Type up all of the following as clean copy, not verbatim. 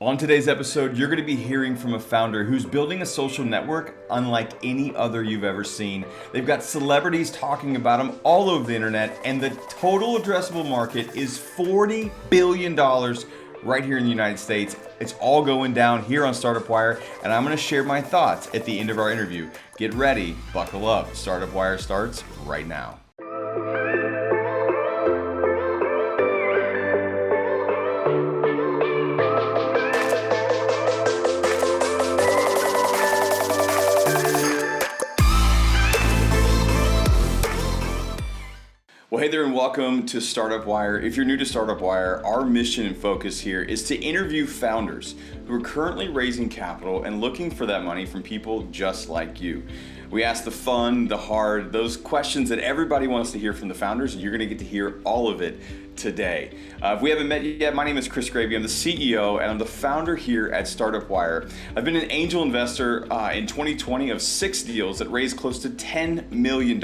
On today's episode, you're going to be hearing from a founder who's building a social network unlike any other you've ever seen. They've got celebrities talking about them all over the internet, and the total addressable market is $40 billion right here in the United States. It's all going down here on Startupwire, and I'm going to share my thoughts at the end of our interview. Get ready, buckle up. Startupwire starts right now. Well, hey there and welcome to Startupwire. If you're new to Startupwire, our mission and focus here is to interview founders who are currently raising capital and looking for that money from people just like you. We ask the fun, the hard, those questions that everybody wants to hear from the founders, and you're gonna get to hear all of it today. If we haven't met yet, my name is Graebe. I'm the CEO and I'm the founder here at Startupwire. I've been an angel investor in 2020 of 6 deals that raised close to $10 million.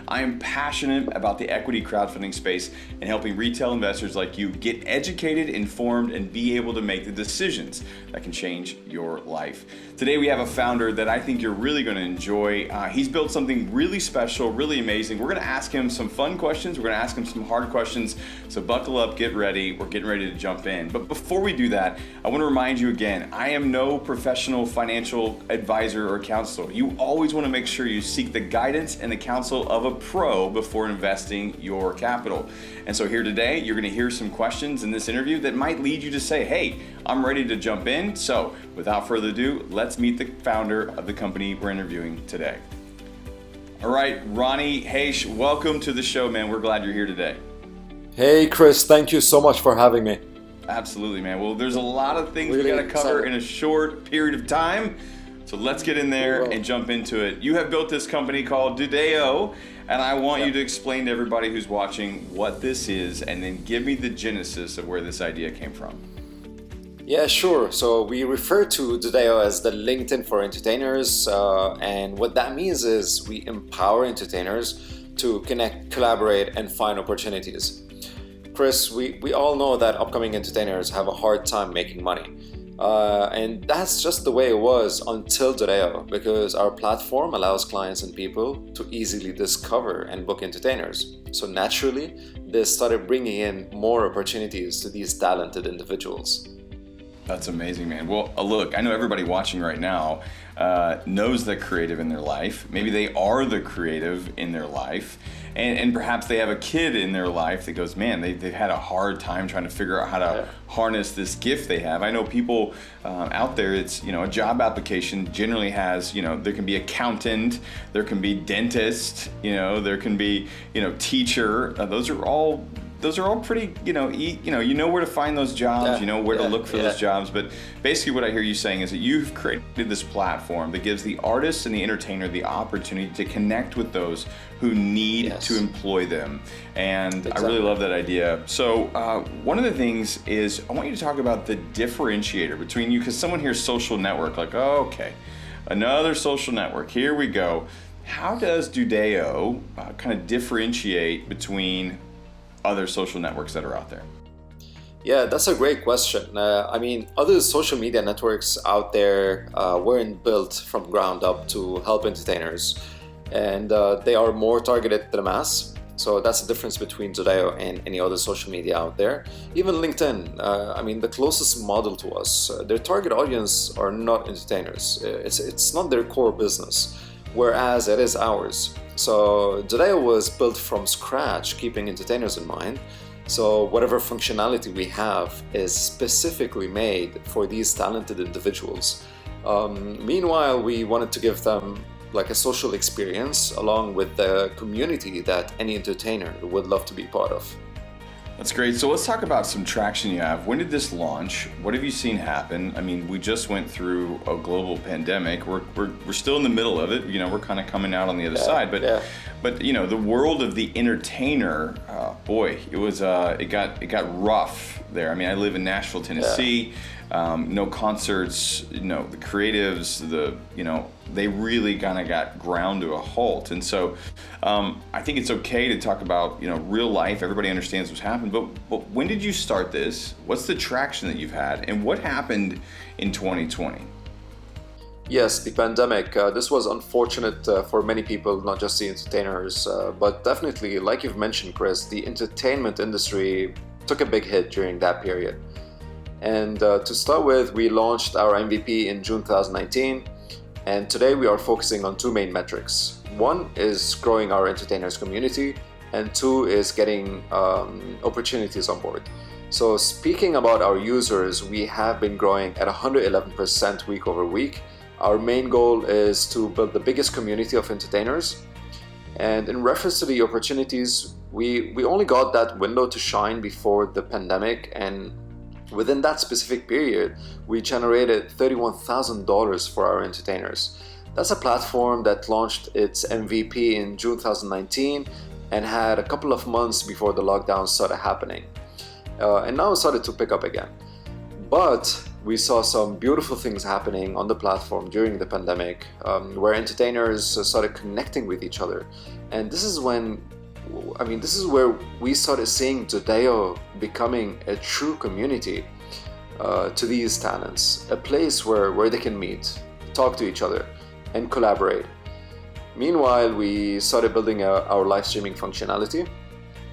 I am passionate about the equity crowdfunding space and helping retail investors like you get educated, informed, and be able to make the decisions that can change your life. Today we have a founder that I think you're really going to enjoy. He's built something really special, really amazing. We're going to ask him some fun questions. We're going to ask him some hard questions. So buckle up, get ready. We're getting ready to jump in. But before we do that, I want to remind you again, I am no professional financial advisor or counselor. You always want to make sure you seek the guidance and the counsel of a pro before investing your capital. And so here today, you're going to hear some questions in this interview that might lead you to say, hey, I'm ready to jump in. So without further ado, let's meet the founder of the company we're interviewing today. All right, Ronnie Haish, welcome to the show, man. We're glad you're here today. Hey Chris, thank you so much for having me. Absolutely, man. Well, there's a lot of things Really we got to cover excited. in a short period of time. So let's get in there and jump into it. You have built this company called Doodeo, and I want you to explain to everybody who's watching what this is, and then give me the genesis of where this idea came from. Yeah, sure. So we refer to Doodeo as the LinkedIn for entertainers, and what that means is we empower entertainers to connect, collaborate, and find opportunities. Chris, we all know that upcoming entertainers have a hard time making money. And that's just the way it was until Doodeo, because our platform allows clients and people to easily discover and book entertainers. So naturally, this started bringing in more opportunities to these talented individuals. That's amazing, man. Well, look, I know everybody watching right now knows the creative in their life. Maybe they are the creative in their life. And perhaps they have a kid in their life that goes, man, they've had a hard time trying to figure out how to harness this gift they have. I know people out there, it's, a job application generally has, there can be accountant, there can be dentist, there can be, teacher. Those are all pretty, you know where to find those jobs, you know where to look for those jobs. But basically what I hear you saying is that you've created this platform that gives the artist and the entertainer the opportunity to connect with those who need to employ them. And I really love that idea. So one of the things is I want you to talk about the differentiator between you, because someone hears social network, like, oh, okay, another social network, here we go. How does Doodeo kind of differentiate between other social networks that are out there? Yeah, that's a great question. Other social media networks out there weren't built from ground up to help entertainers, and they are more targeted to the mass. So that's the difference between Doodeo and any other social media out there. Even LinkedIn, the closest model to us, their target audience are not entertainers. It's not their core business, whereas it is ours. So Doodeo was built from scratch, keeping entertainers in mind. So whatever functionality we have is specifically made for these talented individuals. Meanwhile, we wanted to give them like a social experience along with the community that any entertainer would love to be part of. That's great. So let's talk about some traction you have. When did this launch? What have you seen happen? I mean, we just went through a global pandemic. We're still in the middle of it. We're kind of coming out on the other side. But the world of the entertainer, boy, it got rough there. I mean, I live in Nashville, Tennessee. no concerts, the creatives, they really kind of got ground to a halt. And so I think it's okay to talk about, real life. Everybody understands what's happened, but when did you start this? What's the traction that you've had, and what happened in 2020? Yes, the pandemic. This was unfortunate for many people, not just the entertainers, but definitely, like you've mentioned, Chris, the entertainment industry took a big hit during that period. And to start with, we launched our MVP in June 2019, and today we are focusing on two main metrics. One is growing our entertainers community, and two is getting opportunities on board. So speaking about our users, we have been growing at 111% week over week. Our main goal is to build the biggest community of entertainers. And in reference to the opportunities, we only got that window to shine before the pandemic, and within that specific period, we generated $31,000 for our entertainers. That's a platform that launched its MVP in June 2019 and had a couple of months before the lockdown started happening. And now it started to pick up again. But we saw some beautiful things happening on the platform during the pandemic, where entertainers started connecting with each other. And this is where we started seeing Doodeo becoming a true community to these talents, a place where they can meet, talk to each other, and collaborate. Meanwhile, we started building our live streaming functionality,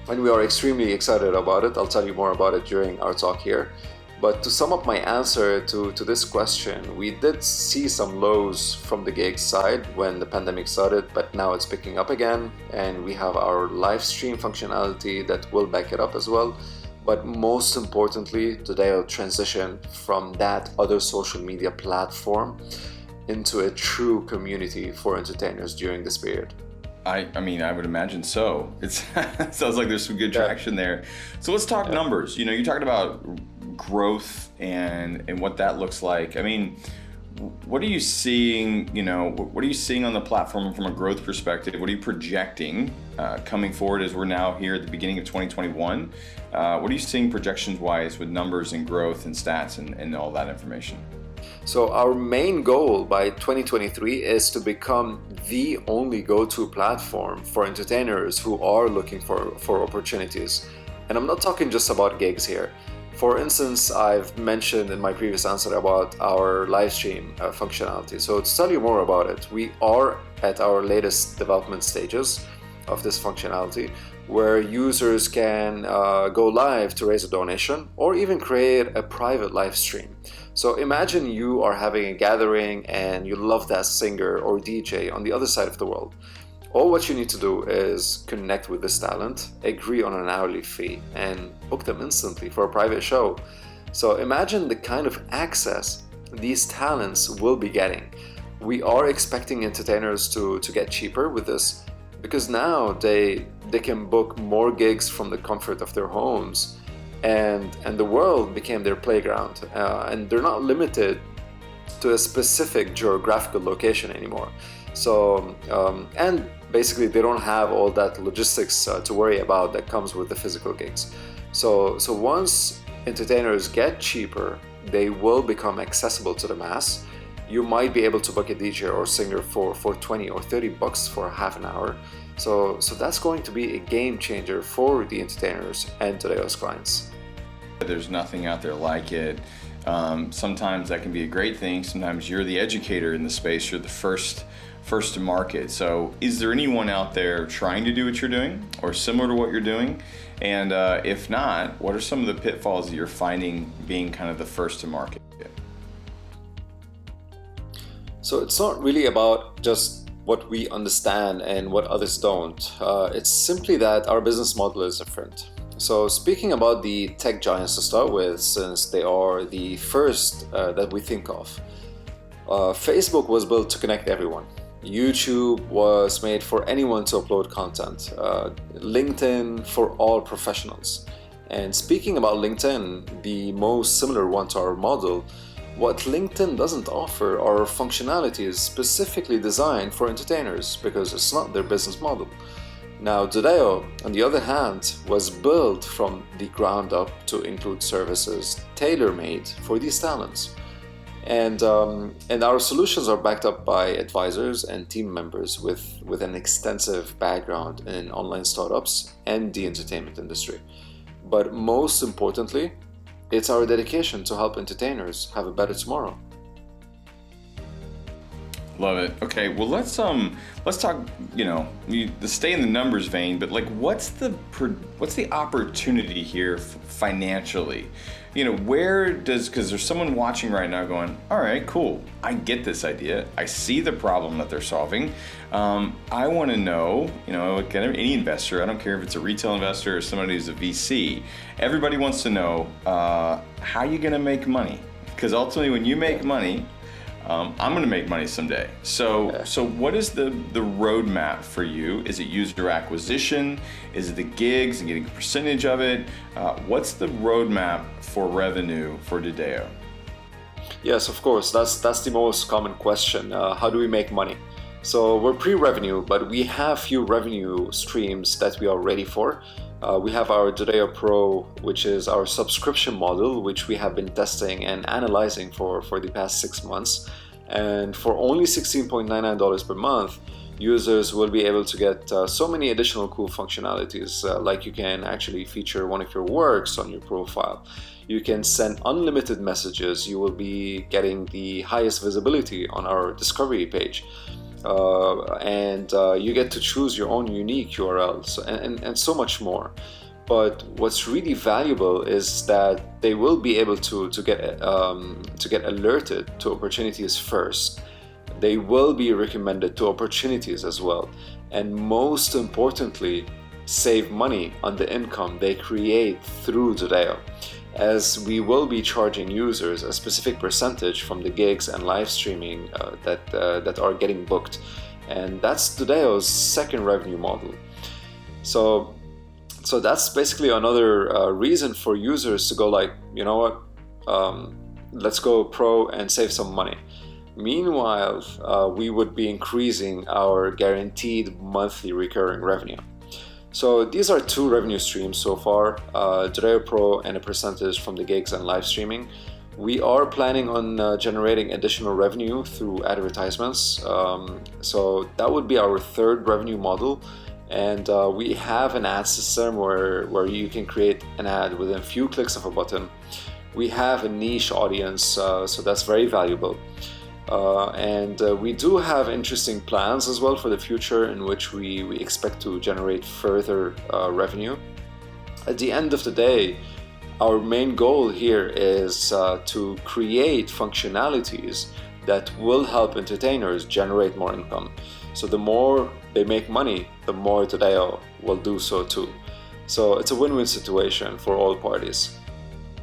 and we are extremely excited about it. I'll tell you more about it during our talk here. But to sum up my answer to this question, we did see some lows from the gig side when the pandemic started, but now it's picking up again, and we have our live stream functionality that will back it up as well. But most importantly, Doodeo transitioned from that other social media platform into a true community for entertainers during this period. I would imagine so. It sounds like there's some good traction there. So let's talk numbers. You talked about growth and what that looks like. What are you seeing? What are you seeing on the platform from a growth perspective? What are you projecting coming forward as we're now here at the beginning of 2021? What are you seeing projections wise with numbers and growth and stats and all that information? So our main goal by 2023 is to become the only go-to platform for entertainers who are looking for opportunities. And I'm not talking just about gigs here. For instance, I've mentioned in my previous answer about our live stream functionality. So to tell you more about it, we are at our latest development stages of this functionality, where users can go live to raise a donation or even create a private live stream. So imagine you are having a gathering and you love that singer or DJ on the other side of the world. All what you need to do is connect with this talent, agree on an hourly fee, and book them instantly for a private show. So imagine the kind of access these talents will be getting. We are expecting entertainers to get cheaper with this, because now they can book more gigs from the comfort of their homes, and the world became their playground, and they're not limited to a specific geographical location anymore. So and basically they don't have all that logistics to worry about that comes with the physical gigs. So once entertainers get cheaper, they will become accessible to the mass. You might be able to book a DJ or singer for 20 or 30 bucks for half an hour. So that's going to be a game changer for the entertainers and Doodeo's clients. There's nothing out there like it. Sometimes that can be a great thing. Sometimes you're the educator in the space. You're the first to market. So is there anyone out there trying to do what you're doing or similar to what you're doing? And if not, what are some of the pitfalls that you're finding being kind of the first to market? So it's not really about just what we understand and what others don't. It's simply that our business model is different. So speaking about the tech giants to start with, since they are the first that we think of, Facebook was built to connect everyone. YouTube was made for anyone to upload content. LinkedIn for all professionals. And speaking about LinkedIn, the most similar one to our model, what LinkedIn doesn't offer are functionalities specifically designed for entertainers because it's not their business model. Now, Doodeo, on the other hand, was built from the ground up to include services tailor-made for these talents. And our solutions are backed up by advisors and team members with an extensive background in online startups and the entertainment industry. But most importantly, it's our dedication to help entertainers have a better tomorrow. Love it. Okay, well let's talk. To stay in the numbers vein, but like, what's the opportunity here financially? Because there's someone watching right now going, all right, cool. I get this idea. I see the problem that they're solving. I want to know, like any investor, I don't care if it's a retail investor or somebody who's a VC, everybody wants to know how you're going to make money. Because ultimately, when you make money, I'm going to make money someday. So what is the roadmap for you? Is it user acquisition? Is it the gigs and getting a percentage of it? What's the roadmap for revenue for Doodeo? Yes, of course. That's the most common question. How do we make money? So we're pre-revenue, but we have few revenue streams that we are ready for. We have our Doodeo Pro, which is our subscription model, which we have been testing and analyzing for the past 6 months. And for only $16.99 per month, users will be able to get so many additional cool functionalities, like you can actually feature one of your works on your profile. You can send unlimited messages. You will be getting the highest visibility on our discovery page. And you get to choose your own unique URLs and so much more. But what's really valuable is that they will be able to get alerted to opportunities first. They will be recommended to opportunities as well, and most importantly, save money on the income they create through Doodeo, as we will be charging users a specific percentage from the gigs and live streaming that are getting booked. And that's Doodeo's second revenue model. So that's basically another reason for users to go like, you know what, let's go pro and save some money. Meanwhile, we would be increasing our guaranteed monthly recurring revenue. So these are two revenue streams so far, Doodeo Pro and a percentage from the gigs and live streaming. We are planning on generating additional revenue through advertisements. So that would be our third revenue model. And we have an ad system where you can create an ad within a few clicks of a button. We have a niche audience, so that's very valuable. And we do have interesting plans as well for the future in which we expect to generate further revenue. At the end of the day, our main goal here is to create functionalities that will help entertainers generate more income. So the more they make money, the more Doodeo will do so too. So it's a win-win situation for all parties.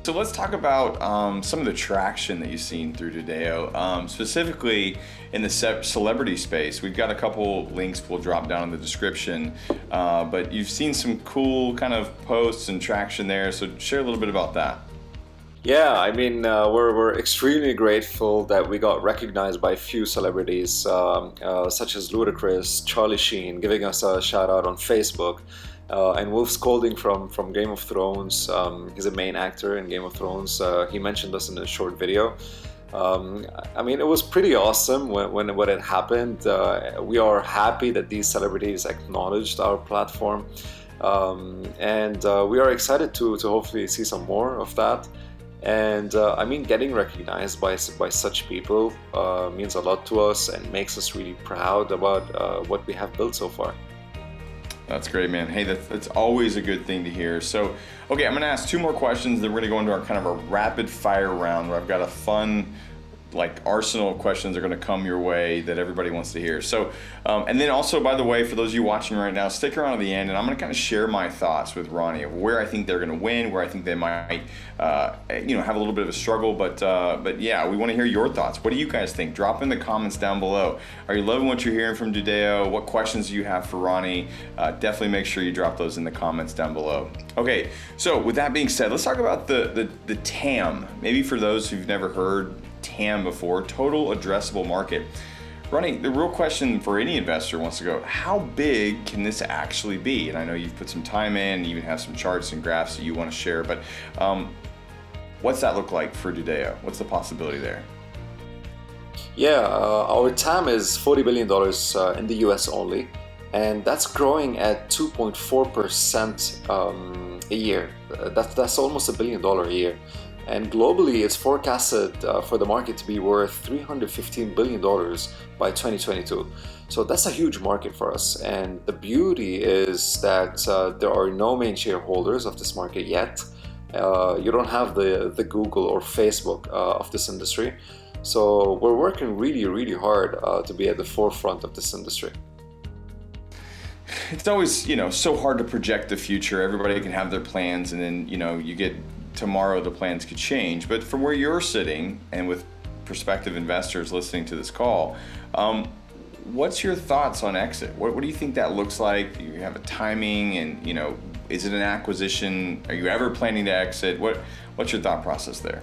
So let's talk about some of the traction that you've seen through Doodeo, specifically in the celebrity space. We've got a couple links we'll drop down in the description, but you've seen some cool kind of posts and traction there, so share a little bit about that. Yeah, I mean, we're extremely grateful that we got recognized by a few celebrities, such as Ludacris, Charlie Sheen, giving us a shout out on Facebook. And Wolf Scolding from Game of Thrones. He's a main actor in Game of Thrones. He mentioned us in a short video. I mean, it was pretty awesome when it happened. We are happy that these celebrities acknowledged our platform, and we are excited to hopefully see some more of that. And I mean, getting recognized by such people means a lot to us and makes us really proud about what we have built so far. That's great, man. Hey, that's always a good thing to hear. So, okay, I'm gonna ask two more questions, then we're gonna go into our kind of a rapid fire round where I've got a fun, like, arsenal of questions that are gonna come your way that everybody wants to hear. So, and then also, by the way, for those of you watching right now, stick around to the end and I'm gonna kind of share my thoughts with Ronnie of where I think they're gonna win, where I think they might, have a little bit of a struggle, but yeah, we wanna hear your thoughts. What do you guys think? Drop in the comments down below. Are you loving what you're hearing from Doodeo? What questions do you have for Ronnie? Definitely make sure you drop those in the comments down below. Okay, so with that being said, let's talk about the TAM. Maybe for those who've never heard TAM before, total addressable market. Ronnie, the real question for any investor wants to go, how big can this actually be? And I know you've put some time in, you even have some charts and graphs that you want to share, but what's that look like for Doodeo? What's the possibility there? Yeah, our TAM is $40 billion in the US only, and that's growing at 2.4% a year. That's almost $1 billion a year. And globally, it's forecasted for the market to be worth $315 billion by 2022. So that's a huge market for us. And the beauty is that there are no main shareholders of this market yet. You don't have the Google or Facebook of this industry. So we're working really, really hard to be at the forefront of this industry. It's always, so hard to project the future. Everybody can have their plans, and then, you get tomorrow the plans could change. But from where you're sitting and with prospective investors listening to this call, what's your thoughts on exit? What do you think that looks like? Do you have a timing, and is it an acquisition? Are you ever planning to exit? What's your thought process there?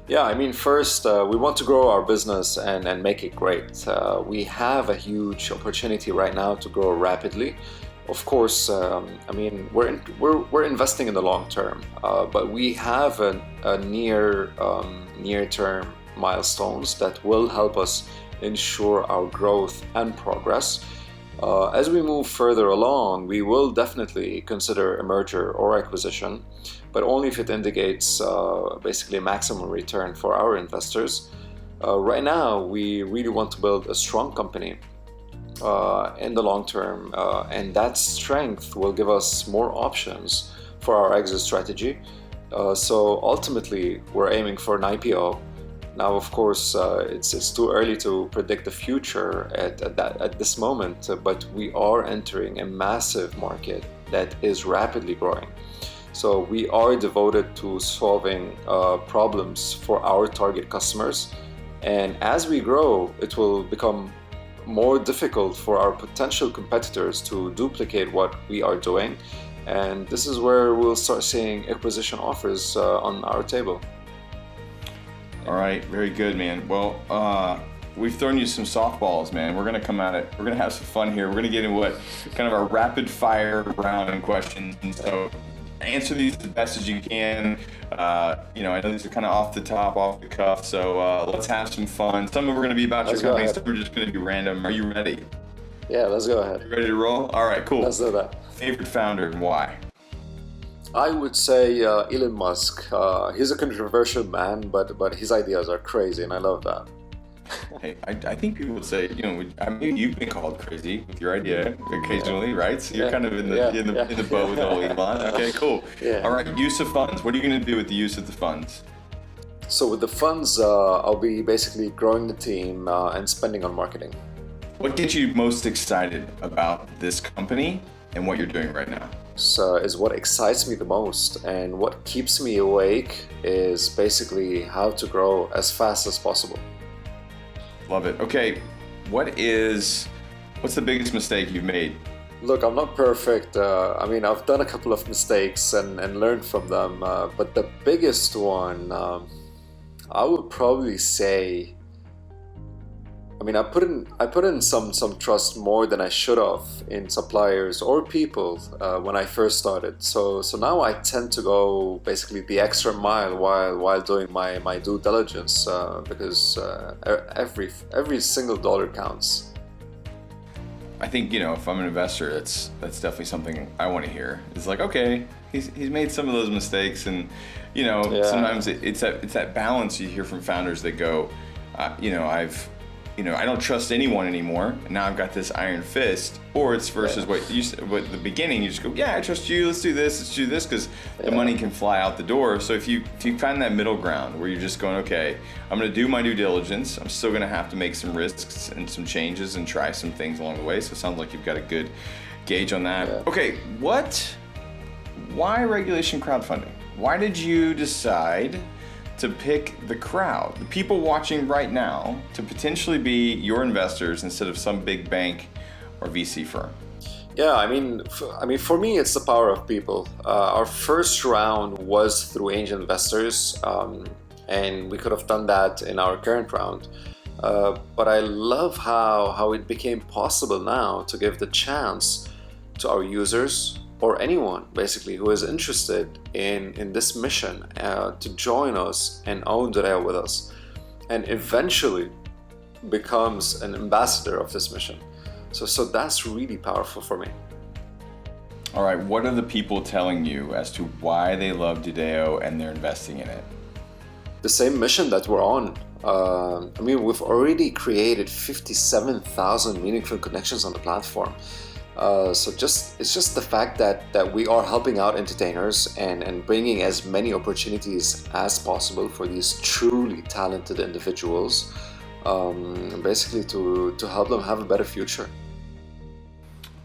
Yeah, I mean, first, we want to grow our business and make it great. We have a huge opportunity right now to grow rapidly. Of course, we're investing in the long term, but we have a near-term milestones that will help us ensure our growth and progress. As we move further along, we will definitely consider a merger or acquisition, but only if it indicates basically maximum return for our investors. Right now, we really want to build a strong company in the long term, and that strength will give us more options for our exit strategy. So ultimately, we're aiming for an IPO. Now, of course, it's too early to predict the future at this moment, but we are entering a massive market that is rapidly growing. So we are devoted to solving problems for our target customers. And as we grow, it will become more difficult for our potential competitors to duplicate what we are doing. And this is where we'll start seeing acquisition offers on our table. All right, very good, man. Well, we've thrown you some softballs, man. We're gonna come at it. We're gonna have some fun here. We're gonna get into kind of our rapid fire round of questions. So answer these as best as you can. I know these are kind of off the cuff. So let's have some fun. Some of them are gonna be about your company. Some are just gonna be random. Are you ready? Yeah, let's go ahead. You ready to roll? All right, cool. Let's do that. Favorite founder and why? I would say Elon Musk. He's a controversial man, but his ideas are crazy, and I love that. Hey, I think people would say, you've been called crazy with your idea occasionally, right? So you're kind of in the boat with old Elon. Okay, cool. Yeah. All right, use of funds. What are you going to do with the use of the funds? So with the funds, I'll be basically growing the team and spending on marketing. What gets you most excited about this company and what you're doing right now? Is what excites me the most, and what keeps me awake is basically how to grow as fast as possible. Love it. Okay, what's the biggest mistake you've made? Look, I'm not perfect. I've done a couple of mistakes and learned from them, but the biggest one, I would probably say, I put in some trust more than I should have in suppliers or people when I first started. So now I tend to go basically the extra mile while doing my due diligence because every single dollar counts. I think if I'm an investor, that's definitely something I want to hear. It's like, okay, he's made some of those mistakes, and sometimes it's that balance you hear from founders that go, I don't trust anyone anymore, and now I've got this iron fist. Or it's versus what you said at the beginning, you just go, yeah, I trust you, let's do this, because the money can fly out the door. So if you find that middle ground where you're just going, okay, I'm going to do my due diligence, I'm still going to have to make some risks and some changes and try some things along the way. So it sounds like you've got a good gauge on that. Yeah. Okay, why regulation crowdfunding? Why did you decide to pick the crowd, the people watching right now, to potentially be your investors instead of some big bank or VC firm? Yeah, for me, it's the power of people. Our first round was through angel investors, and we could have done that in our current round. but I love how it became possible now to give the chance to our users or anyone basically who is interested in this mission to join us and own Doodeo with us, and eventually becomes an ambassador of this mission. So that's really powerful for me. All right, what are the people telling you as to why they love Doodeo and they're investing in it? The same mission that we're on. I mean, we've already created 57,000 meaningful connections on the platform. So it's just the fact that we are helping out entertainers and bringing as many opportunities as possible for these truly talented individuals, basically to help them have a better future.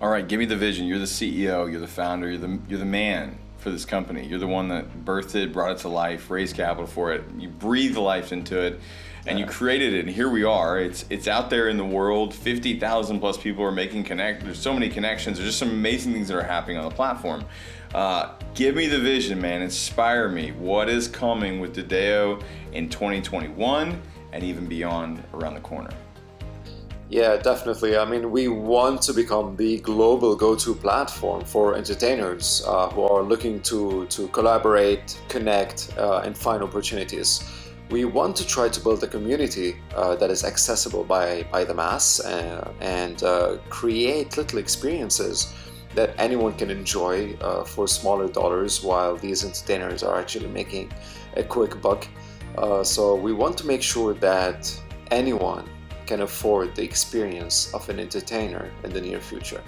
All right, give me the vision. You're the CEO, you're the founder, you're the man for this company. You're the one that birthed it, brought it to life, raised capital for it. You breathed life into it, and you created it. And here we are. It's out there in the world. 50,000 plus people are making connect. There's so many connections. There's just some amazing things that are happening on the platform. Give me the vision, man. Inspire me. What is coming with Doodeo in 2021 and even beyond around the corner? Yeah, definitely. I mean, we want to become the global go-to platform for entertainers who are looking to collaborate, connect, and find opportunities. We want to try to build a community that is accessible by the mass and create little experiences that anyone can enjoy for smaller dollars while these entertainers are actually making a quick buck. So we want to make sure that anyone can afford the experience of an entertainer in the near future.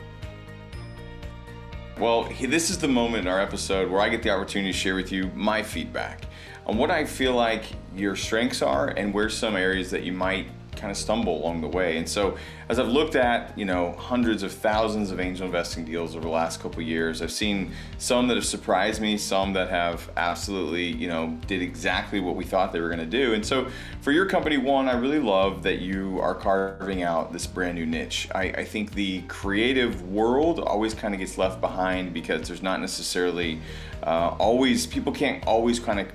Well, this is the moment in our episode where I get the opportunity to share with you my feedback on what I feel like your strengths are and where some areas that you might kind of stumble along the way. And so as I've looked at, hundreds of thousands of angel investing deals over the last couple of years, I've seen some that have surprised me, some that have absolutely, did exactly what we thought they were going to do. And so for your company, one, I really love that you are carving out this brand new niche. I think the creative world always kind of gets left behind because there's not necessarily people can't always kind of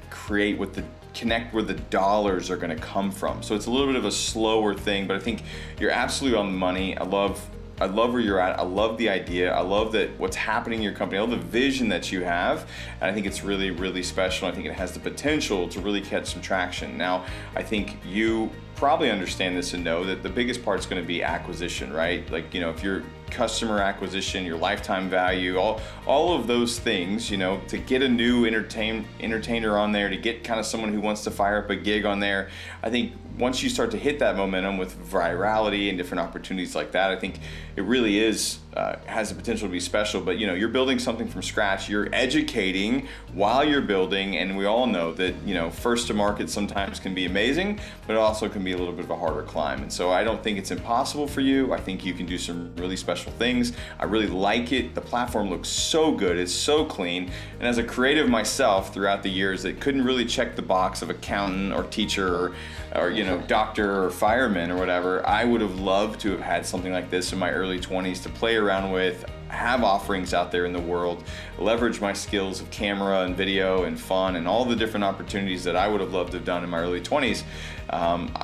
connect where the dollars are going to come from. So it's a little bit of a slower thing, but I think you're absolutely on the money. I love where you're at. I love the idea. I love that what's happening in your company. I love the vision that you have. And I think it's really, really special. I think it has the potential to really catch some traction. Now, I think you probably understand this and know that the biggest part is going to be acquisition, right? Like, if you're customer acquisition, your lifetime value, all of those things, to get a new entertainer on there, to get kind of someone who wants to fire up a gig on there. I think once you start to hit that momentum with virality and different opportunities like that, I think it really has the potential to be special. But you're building something from scratch. You're educating while you're building, and we all know that first to market sometimes can be amazing, but it also can be a little bit of a harder climb. And so I don't think it's impossible for you. I think you can do some really special things. I really like it. The platform looks so good. It's so clean. And as a creative myself throughout the years that couldn't really check the box of accountant or teacher or doctor or fireman or whatever, I would have loved to have had something like this in my early 20s to play around with, have offerings out there in the world, leverage my skills of camera and video and fun and all the different opportunities that I would have loved to have done in my early 20s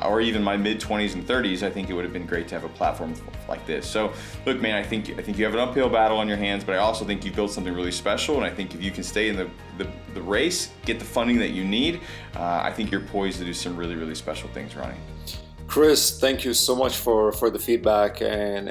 or even my mid 20s and 30s. I think it would have been great to have a platform like this. So look, man, I think you have an uphill battle on your hands, but I also think you've built something really special. And I think if you can stay in the race, get the funding that you need, I think you're poised to do some really, really special things, Ronnie. Chris, thank you so much for the feedback, and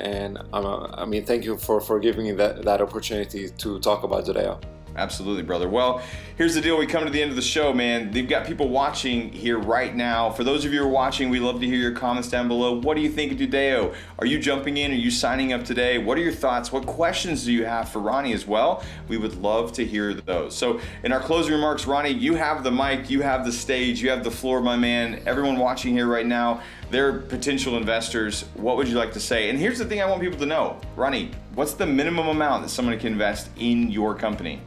thank you for giving me that opportunity to talk about Doodeo. Absolutely, brother. Well, here's the deal. We come to the end of the show, man. They've got people watching here right now. For those of you who are watching, we love to hear your comments down below. What do you think of Doodeo? Are you jumping in? Are you signing up today? What are your thoughts? What questions do you have for Ronnie as well? We would love to hear those. So in our closing remarks, Ronnie, you have the mic, you have the stage, you have the floor, my man. Everyone watching here right now, they're potential investors. What would you like to say? And here's the thing I want people to know. Ronnie, what's the minimum amount that someone can invest in your company?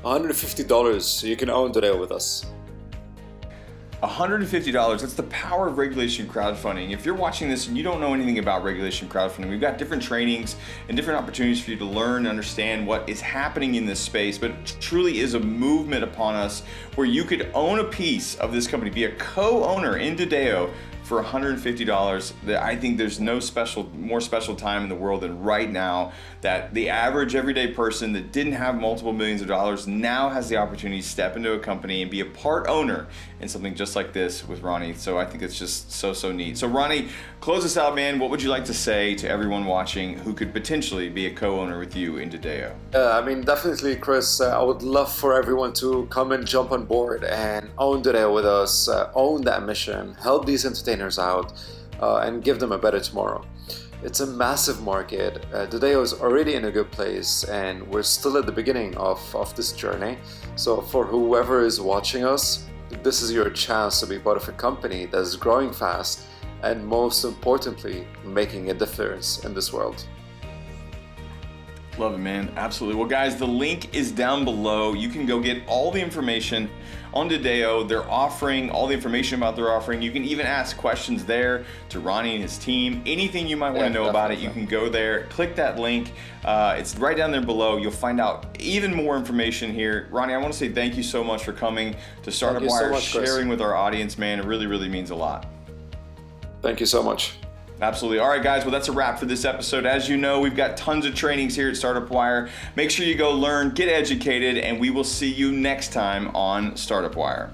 $150, you can own Doodeo with us. $150, that's the power of regulation crowdfunding. If you're watching this and you don't know anything about regulation crowdfunding, we've got different trainings and different opportunities for you to learn and understand what is happening in this space, but it truly is a movement upon us where you could own a piece of this company, be a co-owner in Doodeo for $150. I think there's no more special time in the world than right now, that the average everyday person that didn't have multiple millions of dollars now has the opportunity to step into a company and be a part owner in something just like this with Ronnie. So I think it's just so neat. So Ronnie, close us out, man. What would you like to say to everyone watching who could potentially be a co-owner with you in Doodeo? I mean, definitely, Chris, I would love for everyone to come and jump on board and own Doodeo with us, own that mission, help these entertainers out, and give them a better tomorrow. It's a massive market. Doodeo is already in a good place, and we're still at the beginning of this journey. So for whoever is watching us, this is your chance to be part of a company that is growing fast and, most importantly, making a difference in this world. Love it, man. Absolutely. Well, guys, the link is down below. You can go get all the information on Doodeo. They're offering all the information about their offering. You can even ask questions there to Ronnie and his team. Anything you might want to know about it, you can go there, click that link. It's right down there below. You'll find out even more information here. Ronnie, I want to say thank you so much for coming to Startupwire, sharing with our audience, man. It really means a lot. Thank you so much. Absolutely. All right, guys. Well, that's a wrap for this episode. As you know, we've got tons of trainings here at Startupwire. Make sure you go learn, get educated, and we will see you next time on Startupwire.